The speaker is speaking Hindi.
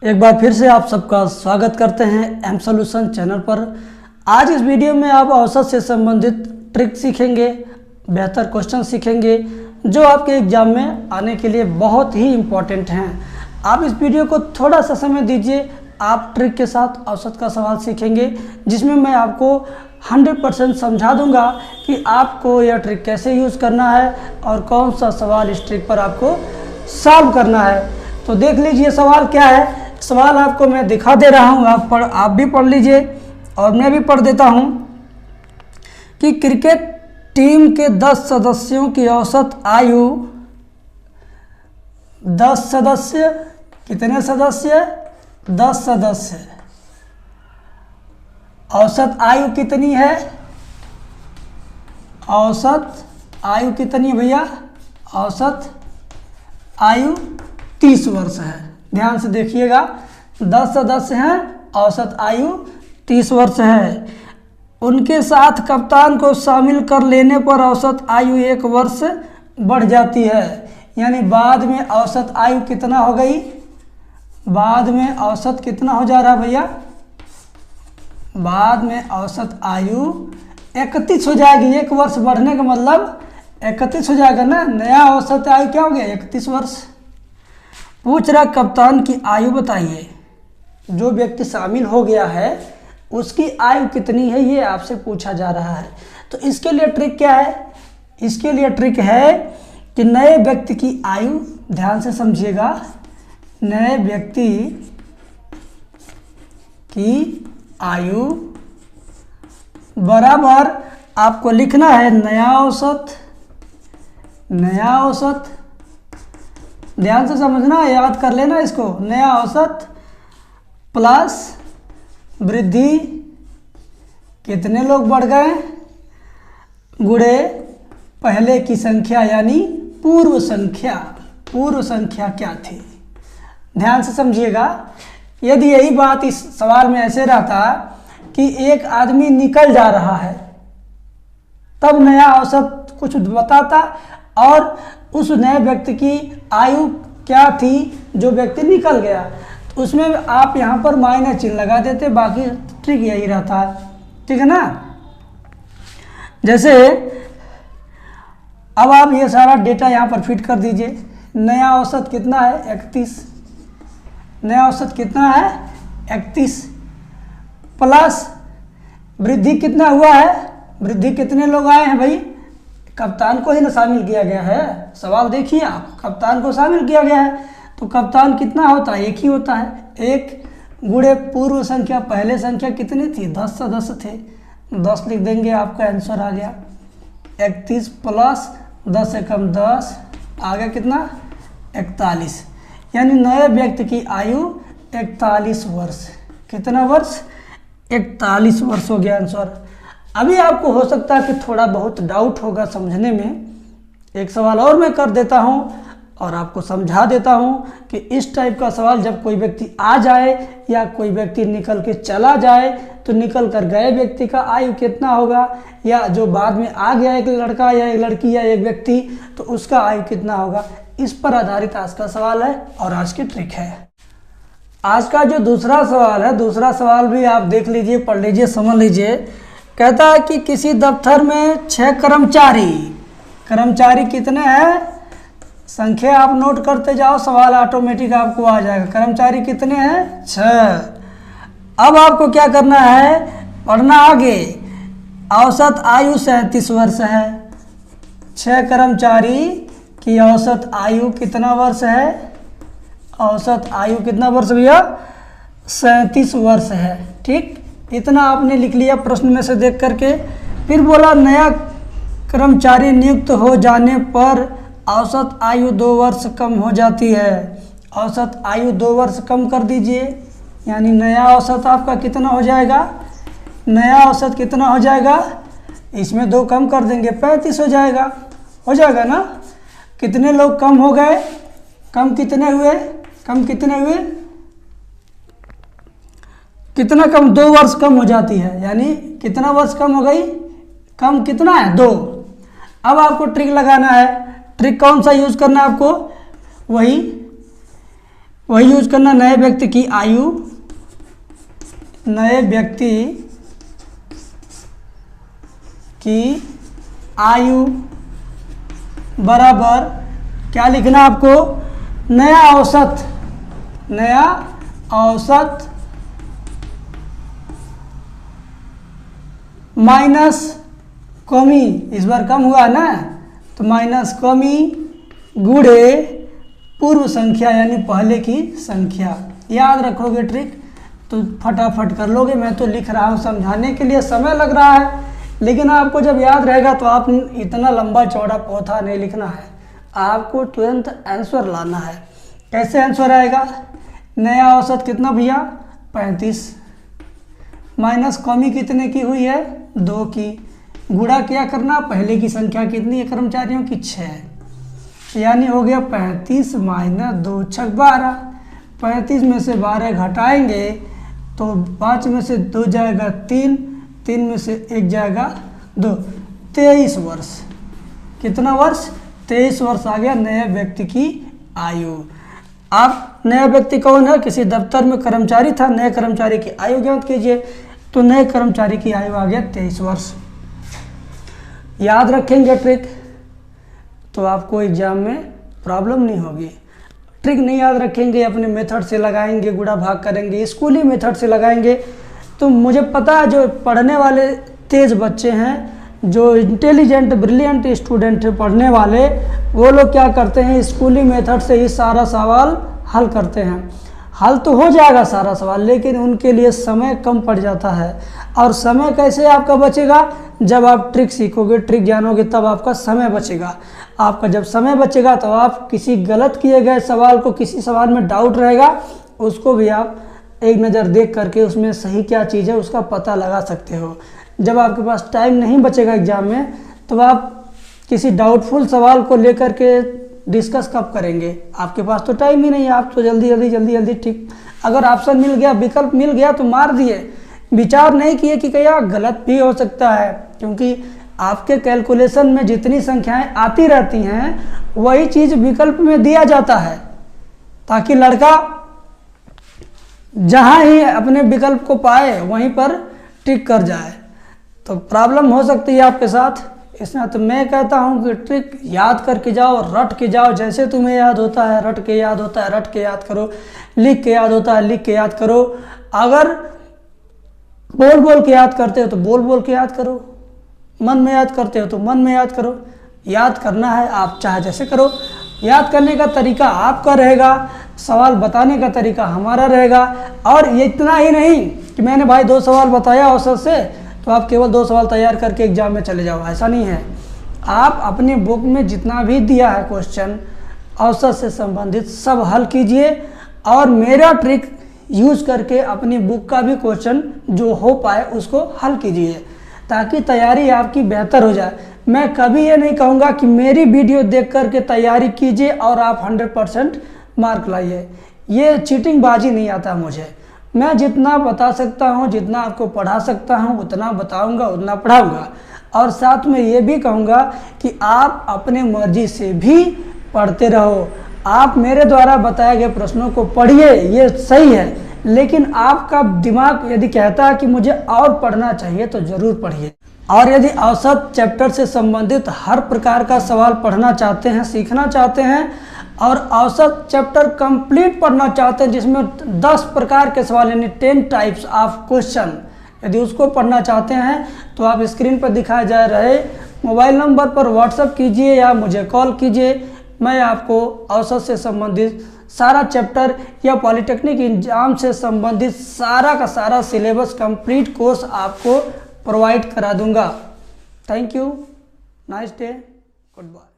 एक बार फिर से आप सबका स्वागत करते हैं एम सॉल्यूशन चैनल पर। आज इस वीडियो में आप औसत से संबंधित ट्रिक सीखेंगे, बेहतर क्वेश्चन सीखेंगे जो आपके एग्जाम में आने के लिए बहुत ही इम्पोर्टेंट हैं। आप इस वीडियो को थोड़ा सा समय दीजिए, आप ट्रिक के साथ औसत का सवाल सीखेंगे जिसमें मैं आपको 100% समझा दूंगा कि आपको यह ट्रिक कैसे यूज़ करना है और कौन सा सवाल इस ट्रिक पर आपको सॉल्व करना है। तो देख लीजिए सवाल क्या है। सवाल आपको मैं दिखा दे रहा हूँ, आप भी पढ़ लीजिए और मैं भी पढ़ देता हूँ कि क्रिकेट टीम के 10 सदस्यों की औसत आयु 10 सदस्य, कितने सदस्य? 10 सदस्य। औसत आयु कितनी है? औसत आयु कितनी है भैया? औसत आयु 30 वर्ष है। ध्यान से देखिएगा, 10 सदस्य हैं, औसत आयु 30 वर्ष है। उनके साथ कप्तान को शामिल कर लेने पर औसत आयु 1 वर्ष बढ़ जाती है। यानी बाद में औसत आयु कितना हो गई? बाद में औसत कितना हो जा रहा भैया? बाद में औसत आयु 31 हो जाएगी। 1 वर्ष बढ़ने का मतलब 31 हो जाएगा ना। नया औसत आयु क्या हो गया? 31 वर्ष। पूछ रहा कप्तान की आयु बताइए। जो व्यक्ति शामिल हो गया है उसकी आयु कितनी है, ये आपसे पूछा जा रहा है। तो इसके लिए ट्रिक क्या है? इसके लिए ट्रिक है कि नए व्यक्ति की आयु, ध्यान से समझिएगा, नए व्यक्ति की आयु बराबर आपको लिखना है नया औसत। नया औसत, ध्यान से समझना, याद कर लेना इसको। नया औसत प्लस वृद्धि, कितने लोग बढ़ गए, गुणे पहले की संख्या यानी पूर्व संख्या। पूर्व संख्या क्या थी? ध्यान से समझिएगा। यदि यही बात इस सवाल में ऐसे रहता कि एक आदमी निकल जा रहा है तब नया औसत कुछ बताता और उस नए व्यक्ति की आयु क्या थी जो व्यक्ति निकल गया, तो उसमें आप यहाँ पर माइनस चिन्ह लगा देते। बाकी ट्रिक यही रहता है, ठीक है ना। जैसे अब आप ये सारा डेटा यहाँ पर फिट कर दीजिए। नया औसत कितना है? 31। नया औसत कितना है? 31 प्लस वृद्धि कितना हुआ है? वृद्धि कितने लोग आए हैं भाई? कप्तान को ही ना शामिल किया गया है। सवाल देखिए आप, कप्तान को शामिल किया गया है तो कप्तान कितना होता है? 1 ही होता है। 1 गुणे पूर्व संख्या, पहले संख्या कितनी थी? 10 सदस्य थे। 10 लिख देंगे, आपका आंसर आ गया। 31 प्लस 10 से कम 10, आ गया कितना? 41। यानी नए व्यक्ति की आयु 41 वर्ष। कितना वर्ष? 41 वर्ष हो गया आंसर। अभी आपको हो सकता है कि थोड़ा बहुत डाउट होगा समझने में। एक सवाल और मैं कर देता हूं और आपको समझा देता हूं कि इस टाइप का सवाल जब कोई व्यक्ति आ जाए या कोई व्यक्ति निकल के चला जाए तो निकल कर गए व्यक्ति का आयु कितना होगा, या जो बाद में आ गया एक लड़का या एक लड़की या एक व्यक्ति तो उसका आयु कितना होगा। इस पर आधारित आज का सवाल है और आज की ट्रिक है। आज का जो दूसरा सवाल है, दूसरा सवाल भी आप देख लीजिए, पढ़ लीजिए, समझ लीजिए। कहता है कि किसी दफ्तर में 6 कर्मचारी कितने हैं? संख्या आप नोट करते जाओ, सवाल ऑटोमेटिक आपको आ जाएगा। कर्मचारी कितने हैं? 6। अब आपको क्या करना है? पढ़ना आगे। औसत आयु 37 वर्ष है। 6 कर्मचारी की औसत आयु कितना वर्ष है? औसत आयु कितना वर्ष भैया? 37 वर्ष है। ठीक, इतना आपने लिख लिया प्रश्न में से देख करके। फिर बोला नया कर्मचारी नियुक्त हो जाने पर औसत आयु 2 वर्ष कम हो जाती है। औसत आयु 2 वर्ष कम कर दीजिए, यानी नया औसत आपका कितना हो जाएगा? नया औसत कितना हो जाएगा? इसमें 2 कम कर देंगे, 35 हो जाएगा। हो जाएगा ना। कितने लोग कम हो गए? कम कितने हुए? कम कितने हुए? कितना कम? 2 वर्ष कम हो जाती है। यानी कितना वर्ष कम हो गई? कम कितना है? 2। अब आपको ट्रिक लगाना है। ट्रिक कौन सा यूज करना है आपको? वही वही यूज करना। नए व्यक्ति की आयु, नए व्यक्ति की आयु बराबर क्या लिखना आपको, नया औसत, नया औसत माइनस कमी, इस बार कम हुआ ना, तो माइनस कमी गुणे पूर्व संख्या यानी पहले की संख्या। याद रखोगे ट्रिक तो फटाफट कर लोगे। मैं तो लिख रहा हूँ समझाने के लिए, समय लग रहा है, लेकिन आपको जब याद रहेगा तो आप इतना लंबा चौड़ा पोथा नहीं लिखना है, आपको तुरंत आंसर लाना है। कैसे आंसर आएगा, नया औसत कितना भैया 35, माइनस कमी कितने की हुई है 2 की, गुणा क्या करना, पहले की संख्या कितनी है कर्मचारियों की 6, यानी हो गया 35 माइनस 2 6 12। 35 में से 12 घटाएंगे तो 5 में से 2 जाएगा 3, 3 में से 1 जाएगा 2, 23 वर्ष। कितना वर्ष, 23 वर्ष आ गया नए व्यक्ति की आयु। आप नया व्यक्ति कौन है, किसी दफ्तर में कर्मचारी था, नए कर्मचारी की आयु ज्ञात कीजिए, तो नए कर्मचारी की आयु आ गया 23 वर्ष। याद रखेंगे ट्रिक तो आपको एग्जाम में प्रॉब्लम नहीं होगी। ट्रिक नहीं याद रखेंगे, अपने मेथड से लगाएंगे, गुणा भाग करेंगे, स्कूली मेथड से लगाएंगे, तो मुझे पता है जो पढ़ने वाले तेज बच्चे हैं, जो इंटेलिजेंट ब्रिलियंट स्टूडेंट हैं पढ़ने वाले, वो लोग क्या करते हैं, स्कूली मेथड से ही सारा सवाल हल करते हैं। हल तो हो जाएगा सारा सवाल, लेकिन उनके लिए समय कम पड़ जाता है। और समय कैसे आपका बचेगा, जब आप ट्रिक सीखोगे, ट्रिक जानोगे, तब आपका समय बचेगा। आपका जब समय बचेगा तो आप किसी गलत किए गए सवाल को, किसी सवाल में डाउट रहेगा, उसको भी आप एक नज़र देख करके उसमें सही क्या चीज़ है उसका पता लगा सकते हो। जब आपके पास टाइम नहीं बचेगा एग्जाम में, तो आप किसी डाउटफुल सवाल को लेकर के डिस्कस कब करेंगे, आपके पास तो टाइम ही नहीं है। आप तो जल्दी ठीक, अगर ऑप्शन मिल गया, विकल्प मिल गया तो मार दिए, विचार नहीं किए कि क्या गलत भी हो सकता है, क्योंकि आपके कैलकुलेशन में जितनी संख्याएं आती रहती हैं वही चीज़ विकल्प में दिया जाता है, ताकि लड़का जहां ही अपने विकल्प को पाए वहीं पर टिक कर जाए। तो प्रॉब्लम हो सकती है आपके साथ, इसमें तो मैं कहता हूं कि ट्रिक याद करके जाओ, रट के जाओ, जैसे तुम्हें याद होता है रट के याद होता है रट के याद करो, लिख के याद होता है लिख के याद करो। अगर बोल के याद करते हो तो बोल के याद करो, मन में याद करते हो तो मन में याद करो। याद करना है आप चाहे जैसे करो, याद करने का तरीका आपका रहेगा, सवाल बताने का तरीका हमारा रहेगा। और ये इतना ही नहीं कि मैंने भाई 2 सवाल बताया औसत से तो आप केवल 2 सवाल तैयार करके एग्जाम में चले जाओ, ऐसा नहीं है। आप अपने बुक में जितना भी दिया है क्वेश्चन औसत से संबंधित सब हल कीजिए, और मेरा ट्रिक यूज करके अपनी बुक का भी क्वेश्चन जो हो पाए उसको हल कीजिए, ताकि तैयारी आपकी बेहतर हो जाए। मैं कभी ये नहीं कहूँगा कि मेरी वीडियो देख करके तैयारी कीजिए और आप 100% मार्क लाइए, ये चीटिंग बाजी नहीं आता मुझे। मैं जितना बता सकता हूँ, जितना आपको पढ़ा सकता हूँ उतना बताऊँगा, उतना पढ़ाऊँगा। और साथ में ये भी कहूँगा कि आप अपने मर्जी से भी पढ़ते रहो। आप मेरे द्वारा बताए गए प्रश्नों को पढ़िए, ये सही है, लेकिन आपका दिमाग यदि कहता है कि मुझे और पढ़ना चाहिए तो ज़रूर पढ़िए। और यदि औसत चैप्टर से संबंधित हर प्रकार का सवाल पढ़ना चाहते हैं, सीखना चाहते हैं, और औसत चैप्टर कंप्लीट पढ़ना चाहते हैं जिसमें 10 प्रकार के सवाल यानी 10 टाइप्स ऑफ क्वेश्चन, यदि उसको पढ़ना चाहते हैं तो आप स्क्रीन पर दिखाए जा रहे मोबाइल नंबर पर व्हाट्सएप कीजिए या मुझे कॉल कीजिए। मैं आपको औसत से संबंधित सारा चैप्टर या पॉलिटेक्निक एग्जाम से संबंधित सारा का सारा सिलेबस कंप्लीट कोर्स आपको प्रोवाइड करा दूंगा। Thank you, nice day, good bye.